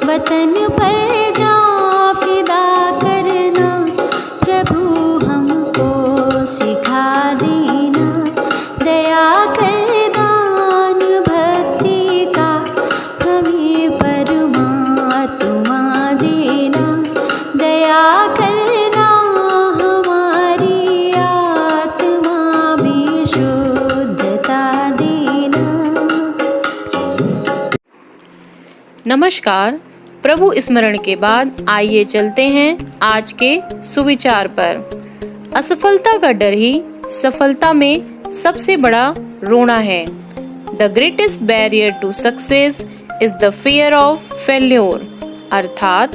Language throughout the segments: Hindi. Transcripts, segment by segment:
वतन पर जा फिदा करना, प्रभु हमको सिखा देना। दया कर दान भक्ति का हमें परमात्मा देना। दया करना हमारी आत्मा भी शुद्धता देना। नमस्कार। प्रभु स्मरण के बाद आइए चलते हैं आज के सुविचार पर। असफलता का डर ही सफलता में सबसे बड़ा रोना है। The greatest barrier to success is the fear of failure. अर्थात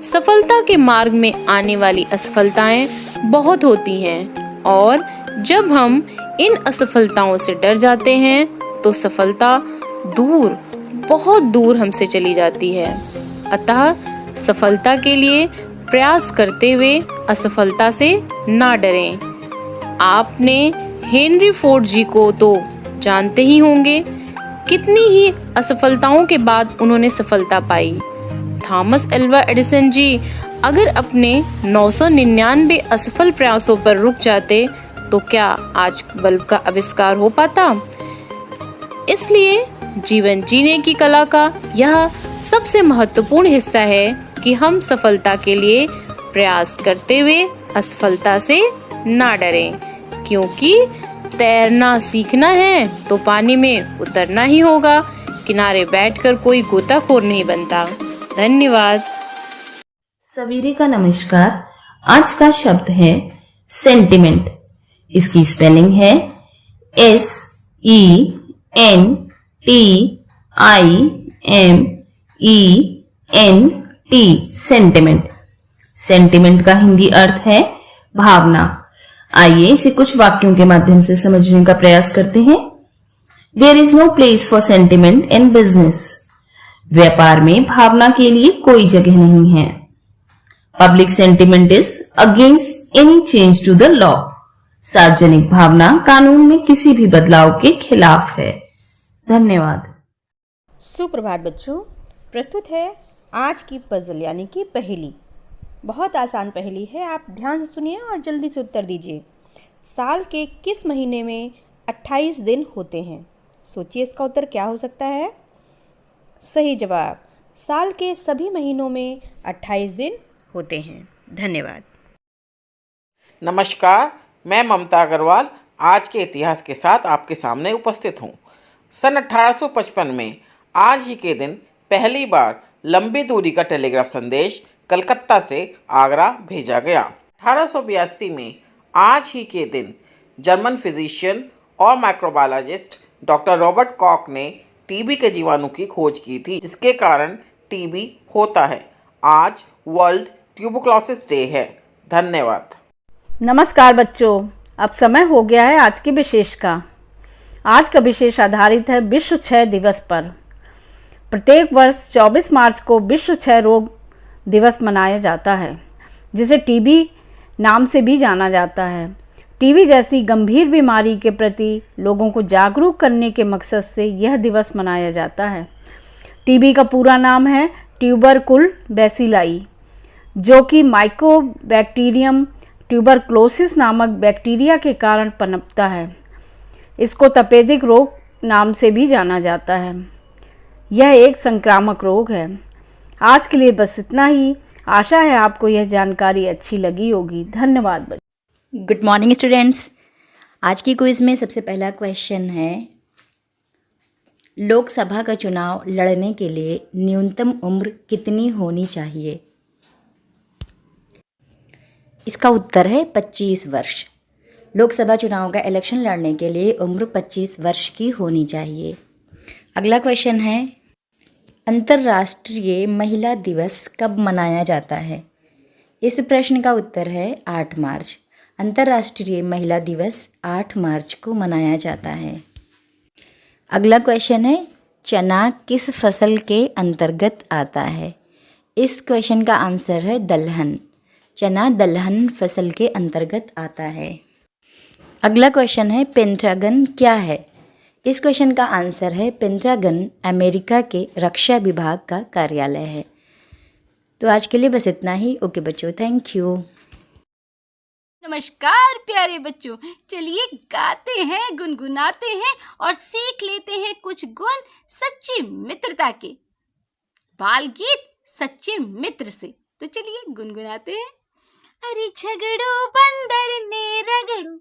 सफलता के मार्ग में आने वाली असफलताएं बहुत होती हैं और जब हम इन असफलताओं से डर जाते हैं तो सफलता दूर, बहुत दूर हमसे चली जाती है। अतः सफलता के लिए प्रयास करते हुए असफलता से ना डरें। आपने हेनरी फोर्ड जी को तो जानते ही होंगे, कितनी ही असफलताओं के बाद उन्होंने सफलता पाई। थॉमस एल्वा एडिसन जी अगर अपने 999 असफल प्रयासों पर रुक जाते तो क्या आज बल्ब का आविष्कार हो पाता? इसलिए जीवन जीने की कला का यह सबसे महत्वपूर्ण हिस्सा है कि हम सफलता के लिए प्रयास करते हुए असफलता से ना डरें, क्योंकि तैरना सीखना है तो पानी में उतरना ही होगा। किनारे बैठकर कोई गोताखोर नहीं बनता। धन्यवाद। सवेरे का नमस्कार। आज का शब्द है सेंटिमेंट। इसकी स्पेलिंग है SENTIMENT। सेंटिमेंट। सेंटिमेंट का हिंदी अर्थ है भावना। आइए इसे कुछ वाक्यों के माध्यम से समझने का प्रयास करते हैं। There is no place for sentiment in business. व्यापार में भावना के लिए कोई जगह नहीं है। Public sentiment is against any change to the law. सार्वजनिक भावना कानून में किसी भी बदलाव के खिलाफ है। धन्यवाद। सुप्रभात बच्चों, प्रस्तुत है आज की पजल यानी कि पहेली। बहुत आसान पहेली है, आप ध्यान से सुनिए और जल्दी से उत्तर दीजिए। साल के किस महीने में 28 दिन होते हैं? सोचिए इसका उत्तर क्या हो सकता है। सही जवाब, साल के सभी महीनों में 28 दिन होते हैं। धन्यवाद। नमस्कार, मैं ममता अग्रवाल आज के इतिहास के साथ आपके सामने उपस्थित हूँ। सन 1855 में आज ही के दिन पहली बार लंबी दूरी का टेलीग्राफ संदेश कलकत्ता से आगरा भेजा गया। 1882 में आज ही के दिन जर्मन फिजिशियन और माइक्रोबायोलॉजिस्ट डॉक्टर रॉबर्ट कॉक ने टीबी के जीवाणु की खोज की थी, जिसके कारण टीबी होता है। आज वर्ल्ड ट्यूबरक्लोसिस डे है। धन्यवाद। नमस्कार बच्चों, अब समय हो गया है आज की विशेष का। आज का विशेष आधारित है विश्व क्षय दिवस पर। प्रत्येक वर्ष 24 मार्च को विश्व क्षय रोग दिवस मनाया जाता है, जिसे टीबी नाम से भी जाना जाता है। टीबी जैसी गंभीर बीमारी के प्रति लोगों को जागरूक करने के मकसद से यह दिवस मनाया जाता है। टीबी का पूरा नाम है ट्यूबरकुल बैसिलाई, जो कि माइकोबैक्टीरियम ट्यूबरक्लोसिस नामक बैक्टीरिया के कारण पनपता है। इसको तपेदिक रोग नाम से भी जाना जाता है। यह एक संक्रामक रोग है। आज के लिए बस इतना ही। आशा है आपको यह जानकारी अच्छी लगी होगी। धन्यवाद बच्चों। Good morning students. आज की क्विज में सबसे पहला क्वेश्चन है, लोकसभा का चुनाव लड़ने के लिए न्यूनतम उम्र कितनी होनी चाहिए? इसका उत्तर है 25 वर्ष। लोकसभा चुनाव का इलेक्शन लड़ने के लिए उम्र 25 वर्ष की होनी चाहिए। अगला क्वेश्चन है, अंतर्राष्ट्रीय महिला दिवस कब मनाया जाता है? इस प्रश्न का उत्तर है 8 मार्च। अंतर्राष्ट्रीय महिला दिवस 8 मार्च को मनाया जाता है। अगला क्वेश्चन है, चना किस फसल के अंतर्गत आता है? इस क्वेश्चन का आंसर है दलहन। चना दलहन फसल के अंतर्गत आता है। अगला क्वेश्चन है, पेंटागन क्या है? इस क्वेश्चन का आंसर है पेंटागन अमेरिका के रक्षा विभाग का कार्यालय है। तो आज के लिए बस इतना ही। ओके बच्चों, थैंक यू। नमस्कार प्यारे बच्चों, चलिए गाते हैं, गुनगुनाते हैं और सीख लेते हैं कुछ गुण सच्ची मित्रता के। बाल गीत सच्चे मित्र से, तो चलिए गुनगुनाते हैं। अरे झगड़ू बंदर ने रगड़ू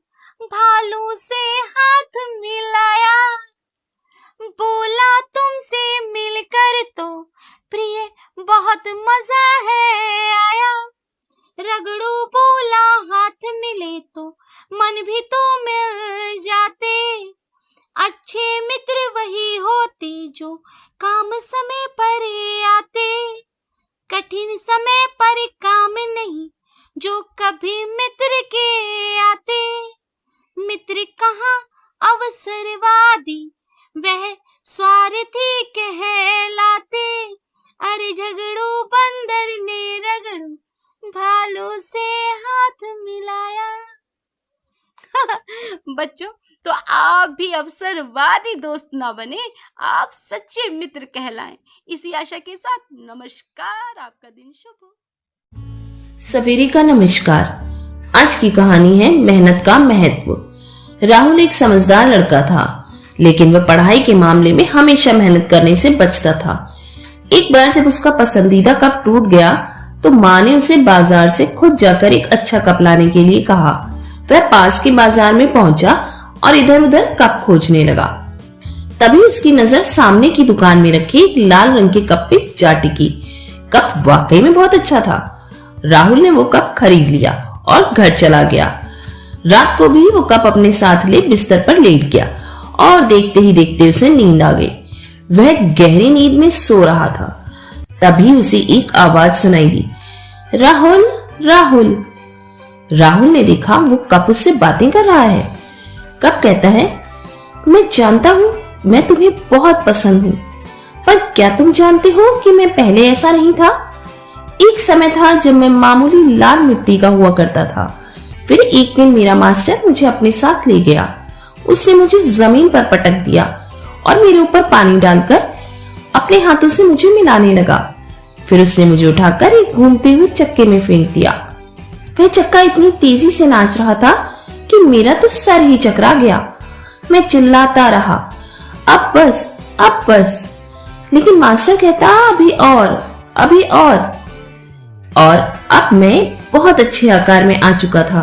भालू से हाथ मिलाया, बोला तुमसे मिलकर तो प्रिय बहुत मजा है आया। रगड़ू बोला हाथ मिले तो मन भी तो मिल जाते, अच्छे मित्र वही होते जो काम समय पर आते, कठिन समय पर काम नहीं जो कभी मित्र के आते। मित्र कहाँ अवसरवादी, वह स्वार्थी कहलाते। अरे झगड़ू बंदर ने रगड़ू भालू से हाथ मिलाया। बच्चों, तो आप भी अवसरवादी दोस्त ना बने, आप सच्चे मित्र कहलाएं। इसी आशा के साथ नमस्कार, आपका दिन शुभ हो। सवेरे का नमस्कार। आज की कहानी है मेहनत का महत्व। राहुल एक समझदार लड़का था, लेकिन वह पढ़ाई के मामले में हमेशा मेहनत करने से बचता था। एक बार जब उसका पसंदीदा कप टूट गया तो माँ ने उसे बाजार से खुद जाकर एक अच्छा कप लाने के लिए कहा। वह पास के बाजार में पहुंचा और इधर उधर कप खोजने लगा। तभी उसकी नजर सामने की दुकान में रखे एक लाल रंग के कप पे जा टिकी। कप वाकई में बहुत अच्छा था। राहुल ने वो कप खरीद लिया और घर चला गया। रात को भी वो कप अपने साथ ले बिस्तर पर लेट गया और देखते ही देखते उसे नींद आ गई। वह गहरी नींद में सो रहा था। तभी उसे एक आवाज सुनाई दी, राहुल राहुल। राहुल ने देखा वो कप उससे बातें कर रहा है। कप कहता है, मैं जानता हूँ मैं तुम्हें बहुत पसंद हूँ, पर क्या तुम जानते हो कि मैं पहले ऐसा नहीं था। एक समय था जब मैं मामूली लाल मिट्टी का हुआ करता था। फिर एक दिन मेरा मास्टर मुझे अपने साथ ले गया। उसने मुझे जमीन पर पटक दिया और मेरे ऊपर पानी डालकर अपने हाथों से मुझे मिलाने लगा। फिर उसने मुझे उठाकर एक घूमते हुए चक्के में फेंक दिया। वह चक्का इतनी तेजी से नाच रहा था कि मेरा तो सर ही चकरा गया। मैं चिल्लाता रहा, अब बस अब बस। लेकिन मास्टर कहता, अभी और अब मैं बहुत अच्छे आकार में आ चुका था।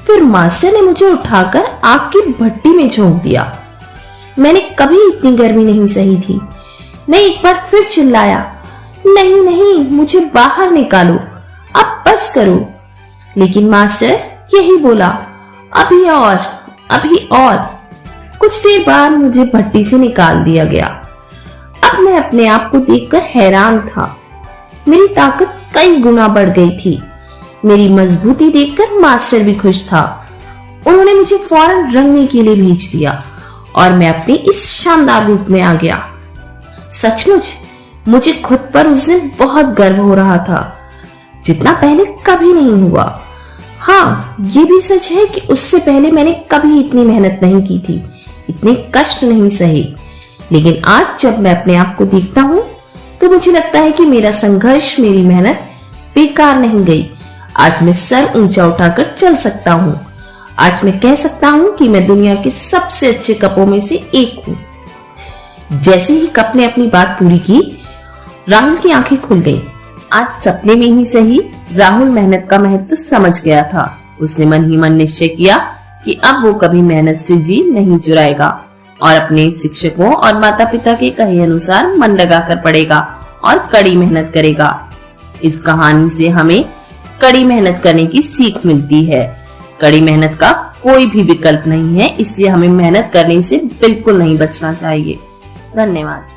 फिर मास्टर ने मुझे उठाकर आग की भट्टी में झोंक दिया। मैंने कभी इतनी गर्मी नहीं सही थी। मैं एक बार फिर चिल्लाया, नहीं नहीं, मुझे बाहर निकालो, अब बस करो। लेकिन मास्टर यही बोला, अभी और। कुछ देर बाद मुझे भट्टी से निकाल दिया गया। अब मैं अपने आप को देखकर हैरान था। मेरी ताकत कई गुना बढ़ गई थी। मेरी मजबूती देखकर मास्टर भी खुश था। उन्होंने मुझे फौरन रंगने के लिए भेज दिया और मैं अपने इस शानदार रूप में आ गया। सचमुच मुझे खुद पर उस दिन बहुत गर्व हो रहा था, जितना पहले कभी नहीं हुआ। हाँ, ये भी सच है कि उससे पहले मैंने कभी इतनी मेहनत नहीं की थी, इतने कष्ट नहीं सहे। लेकिन आज जब मैं अपने आप को देखता हूँ तो मुझे लगता है कि मेरा संघर्ष, मेरी मेहनत बेकार नहीं गई। आज मैं सर ऊंचा उठाकर चल सकता हूँ। आज मैं कह सकता हूँ कि मैं दुनिया के सबसे अच्छे कपों में से एक हूँ। जैसे ही कप ने अपनी बात पूरी की, राहुल की आंखें खुल गईं। आज सपने में ही सही, राहुल मेहनत का महत्व समझ गया था। उसने मन ही मन निश्चय किया कि अब वो कभी मेहनत से जी नहीं चुराएगा और अपने शिक्षकों और माता पिता के कहे अनुसार मन लगाकर पढ़ेगा और कड़ी मेहनत करेगा। इस कहानी से हमें कड़ी मेहनत करने की सीख मिलती है। कड़ी मेहनत का कोई भी विकल्प नहीं है, इसलिए हमें मेहनत करने से बिल्कुल नहीं बचना चाहिए। धन्यवाद।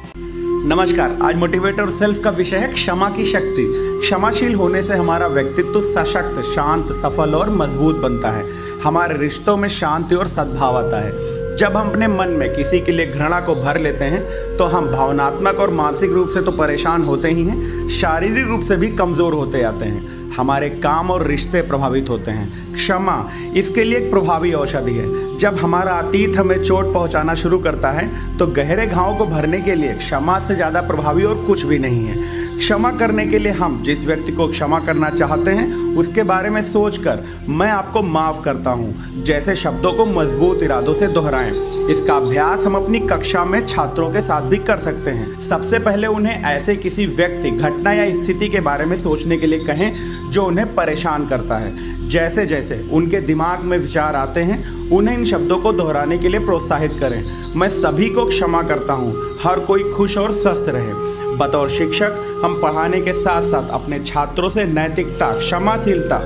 नमस्कार। आज मोटिवेटर सेल्फ का विषय है क्षमा की शक्ति। क्षमाशील होने से हमारा व्यक्तित्व सशक्त, शांत, सफल और मजबूत बनता है। हमारे रिश्तों में शांति और सद्भाव आता है। जब हम अपने मन में किसी के लिए घृणा को भर लेते हैं तो हम भावनात्मक और मानसिक रूप से तो परेशान होते ही हैं, शारीरिक रूप से भी कमज़ोर होते जाते हैं। हमारे काम और रिश्ते प्रभावित होते हैं। क्षमा इसके लिए एक प्रभावी औषधि है। जब हमारा अतीत हमें चोट पहुंचाना शुरू करता है तो गहरे घावों को भरने के लिए क्षमा से ज़्यादा प्रभावी और कुछ भी नहीं है। क्षमा करने के लिए हम जिस व्यक्ति को क्षमा करना चाहते हैं उसके बारे में सोचकर मैं आपको माफ करता हूँ जैसे शब्दों को मजबूत इरादों से दोहराएं। इसका अभ्यास हम अपनी कक्षा में छात्रों के साथ भी कर सकते हैं। सबसे पहले उन्हें ऐसे किसी व्यक्ति, घटना या स्थिति के बारे में सोचने के लिए कहें जो उन्हें परेशान करता है। जैसे जैसे उनके दिमाग में विचार आते हैं उन्हें इन शब्दों को दोहराने के लिए प्रोत्साहित करें। मैं सभी को क्षमा करता हूँ, हर कोई खुश और स्वस्थ रहे। बतौर शिक्षक हम पढ़ाने के साथ साथ अपने छात्रों से नैतिकता, क्षमाशीलता,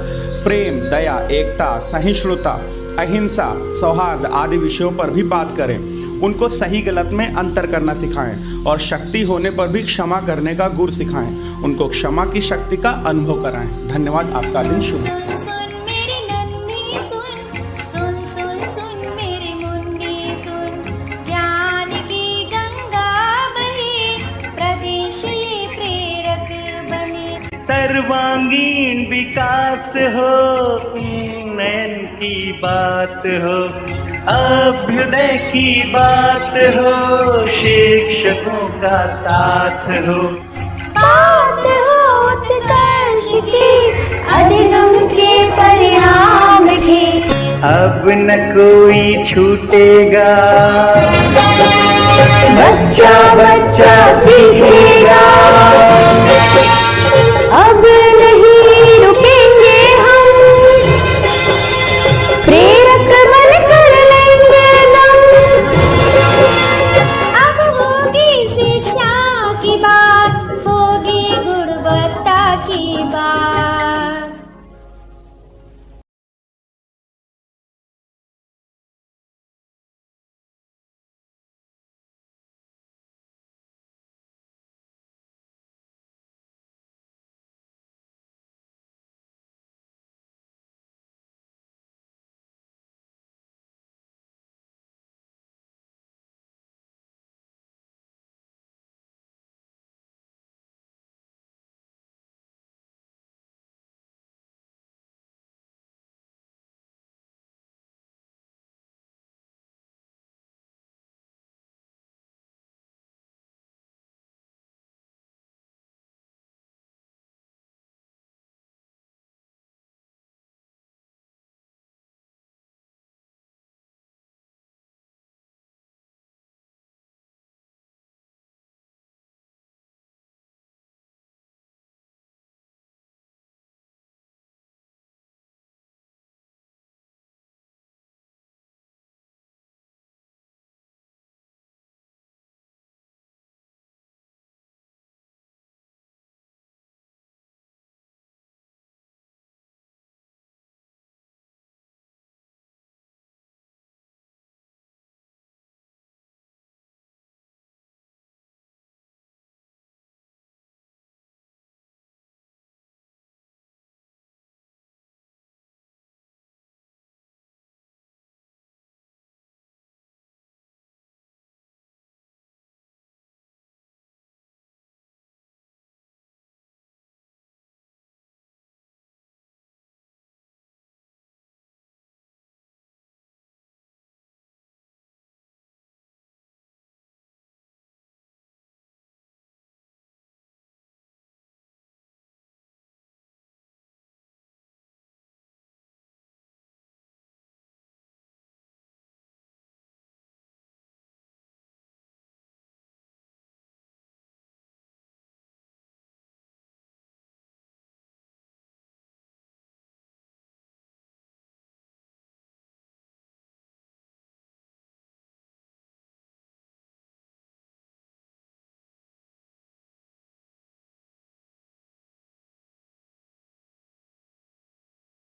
प्रेम, दया, एकता, सहिष्णुता, अहिंसा, सौहार्द आदि विषयों पर भी बात करें। उनको सही गलत में अंतर करना सिखाएं और शक्ति होने पर भी क्षमा करने का गुर सिखाएं। उनको क्षमा की शक्ति का अनुभव कराएं। धन्यवाद। आपका दिन शुभ हो। सुन सुन मेरी नन्ही सुन, सुन सुन सुन मेरी मुन्नी सुन, ज्ञान की गंगा बहे, प्रदेश ये प्रेरक बने। सर्वांगीण विकास हो, उन्नयन की बात हो, अभ्युदय की बात हो, शिक्षकों का साथ हो, बात हो उत्कर्ष की, अधिगम के परिणाम की। अब न कोई छूटेगा, बच्चा बच्चा सीखेगा, अब नहीं रुकेंगे हम, प्रेरक बनकर लेंगे दम। अब होगी शिक्षा की बात, होगी गुणवत्ता की बात।